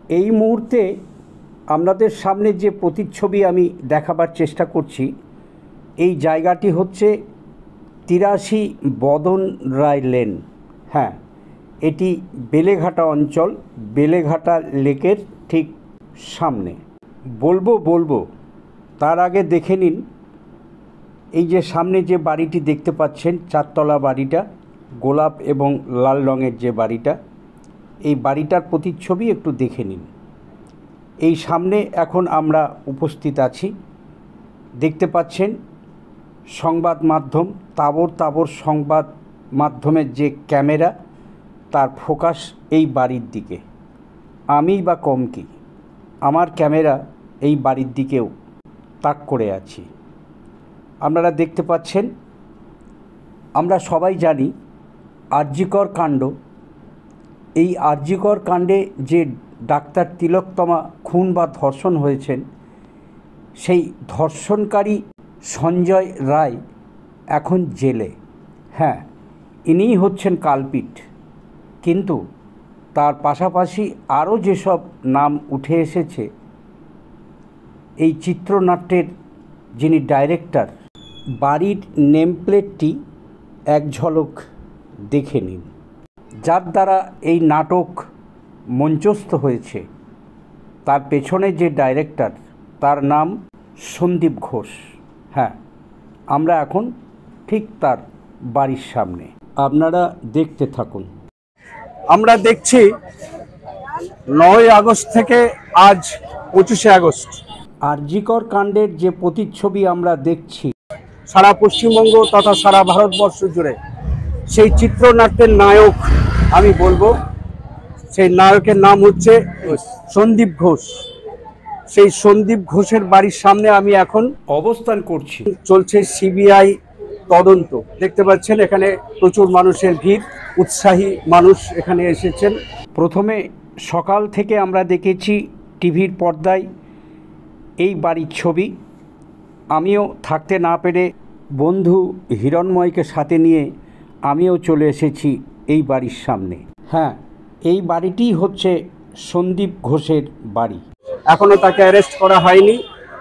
এই মুহূর্তে আপনাদের সামনে যে প্রতিচ্ছবি আমি দেখাবার চেষ্টা করছি, এই জায়গাটি হচ্ছে ৮৩ বদন রায় লেন। হ্যাঁ, এটি বেলেঘাটা অঞ্চল, বেলেঘাটা লেকের ঠিক সামনে। বলবো তার আগে দেখে নিন এই যে সামনে যে বাড়িটি দেখতে পাচ্ছেন, চারতলা বাড়িটা, গোলাপ এবং লাল রঙের যে বাড়িটা, এই বাড়িটার প্রতিচ্ছবি একটু দেখে নিন। এই সামনে এখন আমরা উপস্থিত আছি। দেখতে পাচ্ছেন সংবাদ মাধ্যম, তাবর সংবাদ মাধ্যমের যে ক্যামেরা, তার ফোকাস এই বাড়ির দিকে। আমি বা কম কি, আমার ক্যামেরা এই বাড়ির দিকেও তাক করে আছি। আপনারা দেখতে পাচ্ছেন, আমরা সবাই জানি আরজিকর কাণ্ড। এই আরজিকর কাণ্ডে যে ডাক্তার তিলোত্তমা খুন বা ধর্ষণ হয়েছেন, সেই ধর্ষণকারী সঞ্জয় রায় এখন জেলে। হ্যাঁ, ইনিই হচ্ছেন কালপিট, কিন্তু তার পাশাপাশি আরও যেসব নাম উঠে এসেছে, এই চিত্রনাট্যের যিনি ডাইরেক্টর, বাড়ির নেমপ্লেটটি এক ঝলক দেখে নিন। যার দ্বারা এই নাটক মঞ্চস্থ হয়েছে, তার পেছনে যে ডাইরেক্টর, তার নাম সন্দীপ ঘোষ। হ্যাঁ, আমরা এখন ঠিক তার বাড়ির সামনে। আপনারা দেখতে থাকুন। আমরা দেখছি ৯ আগস্ট থেকে আজ ২৫শে আগস্ট আরজিকর কাণ্ডের যে প্রতিচ্ছবি আমরা দেখছি, সারা পশ্চিমবঙ্গ তথা সারা ভারতবর্ষ জুড়ে সেই চিত্রনাট্যের নায়ক আমি বলবো, সেই নায়কের নাম হচ্ছে সন্দীপ ঘোষ। সেই সন্দীপ ঘোষের বাড়ির সামনে আমি এখন অবস্থান করছি। চলছে সিবিআই তদন্ত। দেখতে পাচ্ছেন এখানে প্রচুর মানুষের ভিড়, উৎসাহী মানুষ এখানে এসেছেন। প্রথমে সকাল থেকে আমরা দেখেছি টিভির পর্দায় এই বাড়ির ছবি। আমিও থাকতে না পেরে বন্ধু হিরণময়কে সাথে নিয়ে আমিও চলে এসেছি এই বাড়ির সামনে। হ্যাঁ, এই বাড়িটি হচ্ছে সন্দীপ ঘোষের বাড়ি। এখনো তাকে অ্যারেস্ট করা হয়নি,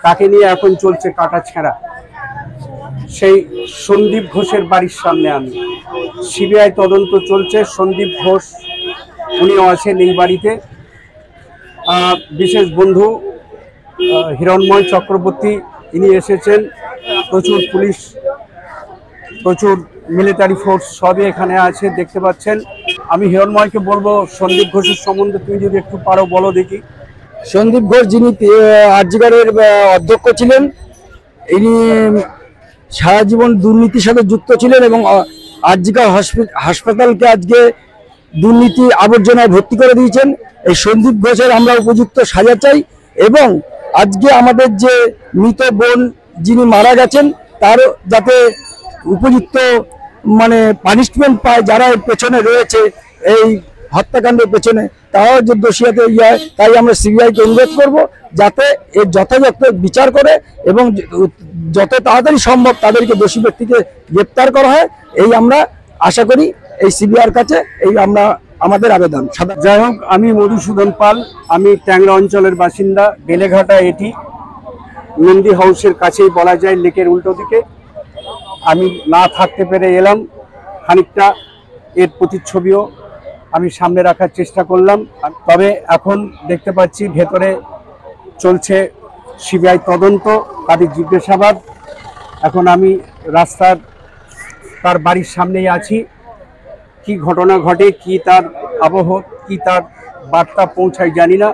তাকে নিয়ে এখন চলছে কাটাছেঁড়া। সেই সন্দীপ ঘোষের বাড়ির সামনে আমি, সিবিআই তদন্ত চলছে। সন্দীপ ঘোষ উনিও আছেন এই বাড়িতে। বিশেষ বন্ধু হিরণময় চক্রবর্তী ইনি এসেছেন। প্রচুর পুলিশ, প্রচুর মিলিটারি ফোর্স সবই এখানে আছে, দেখতে পাচ্ছেন। আমি হিরণময়কে বলবো সন্দীপ ঘোষের সম্বন্ধে তুমি যদি একটু পারো বলো দেখি। সন্দীপ ঘোষ যিনি আরজিকরের অধ্যক্ষ ছিলেন, ইনি সারা জীবন দুর্নীতির সাথে যুক্ত ছিলেন এবং আরজিকর হাসপাতালকে আজকে দুর্নীতি আবর্জনায় ভর্তি করে দিয়েছেন। এই সন্দীপ ঘোষের আমরা উপযুক্ত সাজা চাই এবং আজকে আমাদের যে মৃত বোন যিনি মারা গেছেন, তার যাতে উপযুক্ত পানিশমেন্ট পায়, যারা এর পেছনে রয়েছে, এই হত্যাকাণ্ডের পেছনে, তারাও যে দোষী হয়। তাই আমরা সিবিআইকে অনুরোধ করব যাতে এর যথাযথ বিচার করে এবং যত তাড়াতাড়ি সম্ভব তাদেরকে দোষী ব্যক্তিকে গ্রেপ্তার করা হয়, এই আমরা আশা করি এই সিবিআইয়ের কাছে। এই আমরা আমাদের আবেদন। যাই হোক, আমি মধুসূদন পাল, আমি ট্যাংরা অঞ্চলের বাসিন্দা। বেলেঘাটা এটি নন্দী হাউসের কাছেই বলা যায়, লেকের উল্টো দিকে। আমি না থাকতে পেরে এলাম, খানিকটা এর প্রতিচ্ছবিও আমি সামনে রাখার চেষ্টা করলাম। তবে এখন দেখতে পাচ্ছি ভেতরে চলছে সিবিআই তদন্ত, তাদের জিজ্ঞাসাবাদ। এখন আমি রাস্তার তার বাড়ির সামনেই আছি। কি ঘটনা ঘটে, কি তার আবহ, কি তার বার্তা পৌঁছায় জানি না।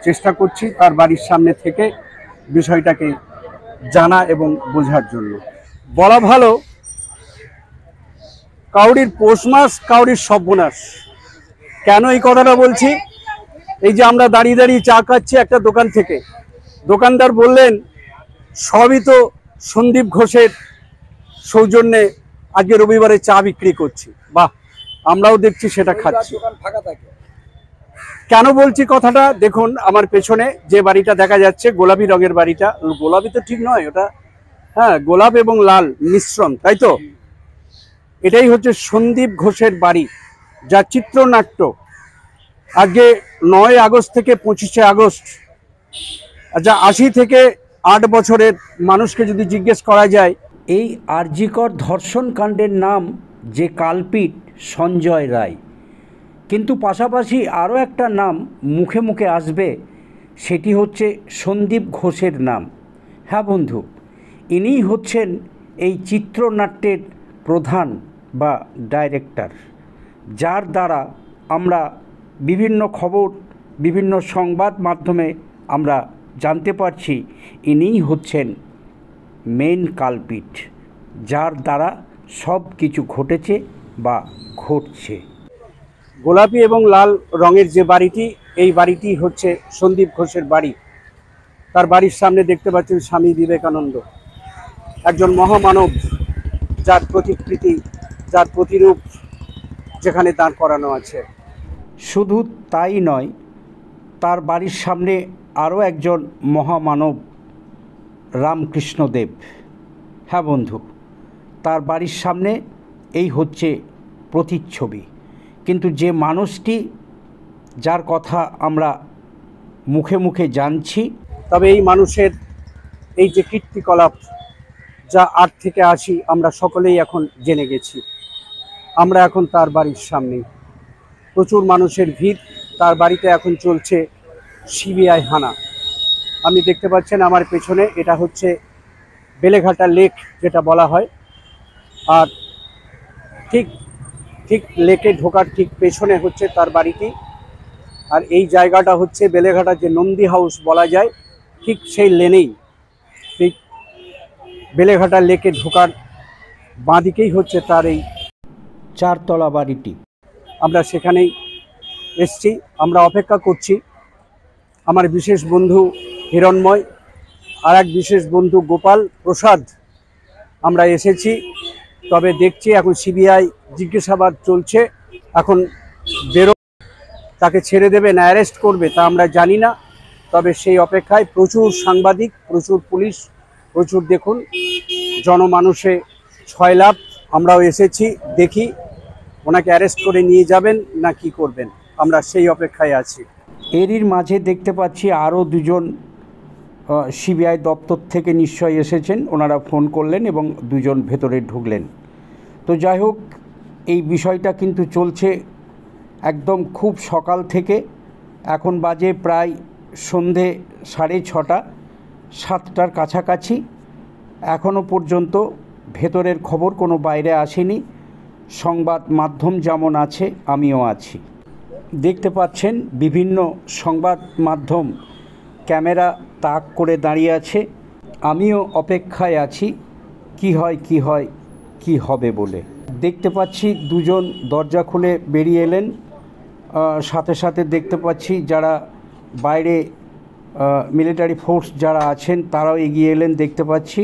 চেষ্টা করছি তার বাড়ির সামনে থেকে বিষয়টাকে জানা এবং বোঝার জন্য। বলা ভালো, কাউরির পৌষ মাস, কাউরির সর্বনাশ। কেন এই কথাটা বলছি? এই যে আমরা দাঁড়িয়ে দাঁড়িয়ে চা খাচ্ছি একটা দোকান থেকে, দোকানদার বললেন সবই তো সন্দীপ ঘোষের সৌজন্যে আজকে রবিবারে চা বিক্রি করছি। বাহ, আমরাও দেখছি সেটা খাচ্ছি। কেন বলছি কথাটা? দেখুন, আমার পেছনে যে বাড়িটা দেখা যাচ্ছে, গোলাপি রঙের বাড়িটা, গোলাপি তো ঠিক নয় ওটা, হ্যাঁ গোলাপ এবং লাল মিশ্রণ, তাই তো? এটাই হচ্ছে সন্দীপ ঘোষের বাড়ি, যা চিত্রনাট্য আজকে 9 আগস্ট থেকে 25শে আগস্ট, আচ্ছা 80 থেকে 8 বছরের মানুষকে যদি জিজ্ঞেস করা যায়, এই আরজিকর ধর্ষণ কাণ্ডের নাম যে কালপিট সঞ্জয় রায়, কিন্তু পাশাপাশি আরও একটা নাম মুখে মুখে আসবে, সেটি হচ্ছে সন্দীপ ঘোষের নাম। হ্যাঁ বন্ধু, ইনিই হচ্ছেন এই চিত্রনাট্যের প্রধান বা ডাইরেক্টর, যার দ্বারা আমরা বিভিন্ন খবর, বিভিন্ন সংবাদ মাধ্যমে আমরা জানতে পারছি ইনিই হচ্ছেন মেন কালপিট, যার দ্বারা সব কিছু ঘটেছে বা ঘটছে। গোলাপি এবং লাল রঙের যে বাড়িটি, এই বাড়িটি হচ্ছে সন্দীপ ঘোষের বাড়ি। তার বাড়ির সামনে দেখতে পাচ্ছেন স্বামী বিবেকানন্দ, একজন মহামানব, যার প্রতিকৃতি, যার প্রতিরূপ যেখানে দাঁড় করানো আছে। শুধু তাই নয়, তার বাড়ির সামনে আরও একজন মহামানব, রামকৃষ্ণদেব। হ্যাঁ বন্ধু, তার বাড়ির সামনে এই হচ্ছে প্রতিচ্ছবি। কিন্তু যে মানুষটি, যার কথা আমরা মুখে মুখে জানছি, তবে এই মানুষের এই যে কীর্তিকলাপ, যা 8 থেকে 80 আমরা সকলেই এখন জেনে গেছি। আমরা এখন তার বাড়ির সামনে, প্রচুর মানুষের ভিড়। তার বাড়িতে এখন চলছে সিবিআই হানা। আপনি দেখতে পাচ্ছেন আমার পেছনে, এটা হচ্ছে বেলেঘাটা লেক যেটা বলা হয়, আর ঠিক ঠিক লেকে ঢোকার ঠিক পেছনে হচ্ছে তার বাড়িটি। আর এই জায়গাটা হচ্ছে বেলেঘাটা যে নন্দী হাউস বলা যায়, ঠিক সেই লেনেই, ঠিক বেলেঘাটা লেকে ঢোকার বাঁদিকেই হচ্ছে তার এই 4 তলা বাড়িটি। আমরা সেখানেই এসছি, আমরা অপেক্ষা করছি। আমার বিশেষ বন্ধু হিরণময়, আর এক বিশেষ বন্ধু গোপাল প্রসাদ, আমরা এসেছি। তবে দেখছি এখন সিবিআই জিজ্ঞাসাবাদ চলছে, এখন বেরো, তাকে ছেড়ে দেবে না অ্যারেস্ট করবে তা আমরা জানি না। তবে সেই অপেক্ষায় প্রচুর সাংবাদিক, প্রচুর পুলিশ, প্রচুর দেখুন জনমানুষে ছয়লাভ। আমরাও এসেছি, দেখি ওনাকে অ্যারেস্ট করে নিয়ে যাবেন না কি করবেন, আমরা সেই অপেক্ষায় আছি। এরই মাঝে দেখতে পাচ্ছি আরও দুজন সিবিআই দপ্তর থেকে নিশ্চয়ই এসেছেন, ওনারা ফোন করলেন এবং দুজন ভেতরে ঢুকলেন। তো যাই হোক, এই বিষয়টা কিন্তু চলছে একদম খুব সকাল থেকে। এখন বাজে প্রায় সন্ধে 6:30, 7টার কাছাকাছি। এখনও পর্যন্ত ভেতরের খবর কোনো বাইরে আসেনি। সংবাদ মাধ্যম যেমন আছে, আমিও আছি। দেখতে পাচ্ছেন বিভিন্ন সংবাদ মাধ্যম ক্যামেরা তাক করে দাঁড়িয়ে আছে। আমিও অপেক্ষায় আছি কি হয় কি হয় কি হবে বলে। দেখতে পাচ্ছি দুজন দরজা খুলে বেরিয়ে এলেন, সাথে সাথে দেখতে পাচ্ছি যারা বাইরে মিলিটারি ফোর্স যারা আছেন তারাও এগিয়ে এলেন দেখতে পাচ্ছি।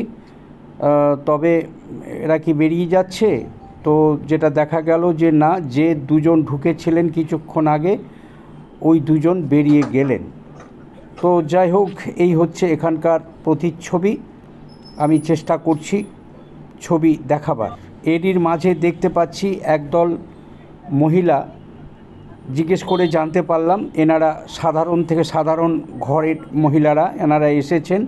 তবে এরা কি বেরিয়ে যাচ্ছে? তো যেটা দেখা গেল যে না, যে দুজন ঢুকেছিলেন কিছুক্ষণ আগে, ওই দুজন বেরিয়ে গেলেন। তো যাই হোক, এই হচ্ছে এখানকার প্রতিচ্ছবি। আমি চেষ্টা করছি ছবি দেখাবার। এরই মাঝে দেখতে পাচ্ছি একদল মহিলা, জিজ্ঞেস করে জানতে পারলাম এনারা সাধারণ থেকে সাধারণ ঘরের মহিলারা, এনারা এসেছেন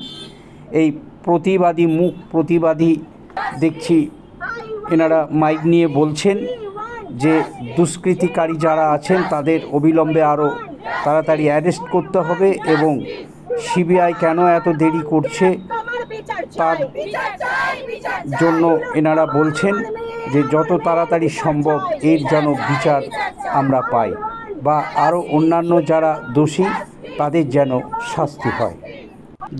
এই প্রতিবাদী, মুখ প্রতিবাদী দেখছি এনারা মাইক নিয়ে বলছেন যে দুষ্কৃতিকারী যারা আছেন তাদের অবিলম্বে আরও তাড়াতাড়ি অ্যারেস্ট করতে হবে এবং সিবিআই কেন এত দেরি করছে তার জন্য এনারা বলছেন যে যত তাড়াতাড়ি সম্ভব এর যেন বিচার আমরা পাই বা আরও অন্যান্য যারা দোষী তাদের যেন শাস্তি হয়।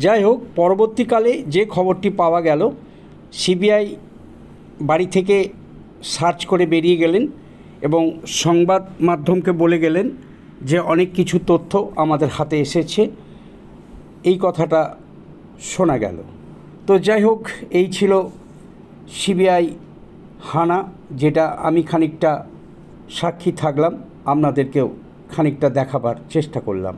যাই হোক, পরবর্তীকালে যে খবরটি পাওয়া গেল, সিবিআই বাড়ি থেকে সার্চ করে বেরিয়ে গেলেন এবং সংবাদ মাধ্যমকে বলে গেলেন যে অনেক কিছু তথ্য আমাদের হাতে এসেছে, এই কথাটা শোনা গেল। তো যাই হোক, এই ছিল সিবিআই হানা, যেটা আমি খানিকটা সাক্ষী থাকলাম, আপনাদেরকেও খানিকটা দেখাবার চেষ্টা করলাম।